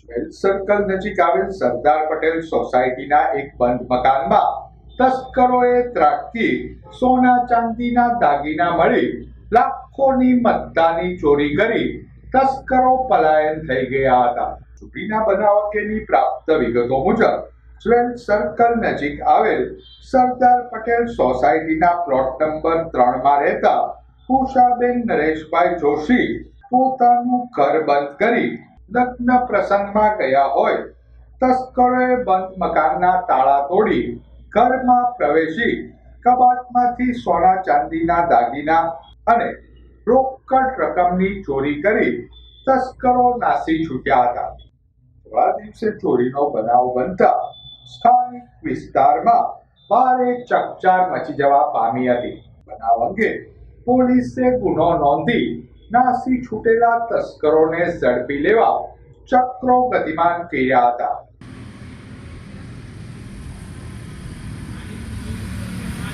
Wales circle નજીક આવેલ સરદાર પટેલ સોસાયટીના એક બંધ મકાનમાં તસ્કરોએ ત્રાટકી સોના ચાંદીના દાગીના મળી લાખોની મત્તાની ચોરી કરી તસ્કરો પલાયન થઈ ગયા હતા. ચોરીના બનાવ અંગેની પ્રાપ્ત વિગતો મુજબ વેલ્સ સર્કલ નજીક આવેલ સરદાર પટેલ સોસાયટીના પ્લોટ નંબર 3 માં રહેતા ઉષાબેન નરેશભાઈ જોશી પોતાનું ઘર બંધ કરી લગ્ન પ્રસંગમાં ગયા હોય તસ્કરોએ બંધ મકાનના તાળા તોડી ઘરમાં પ્રવેશી કબાટમાંથી સોના ચાંદીના દાગીના અને રોકડ રકમની ચોરી કરી તસ્કરો નાસી છૂટ્યા હતા. થોડા દિવસે ચોરીનો બનાવ બનતા સ્થાનિક વિસ્તારમાં ભારે ચકચાર મચી જવા પામી હતી. બનાવ અંગે પોલીસે ગુનો નોંધી નાસી છૂટેલા તસ્કરોને ઝડપી લેવા ચક્રો ગતિમાન કર્યા હતા.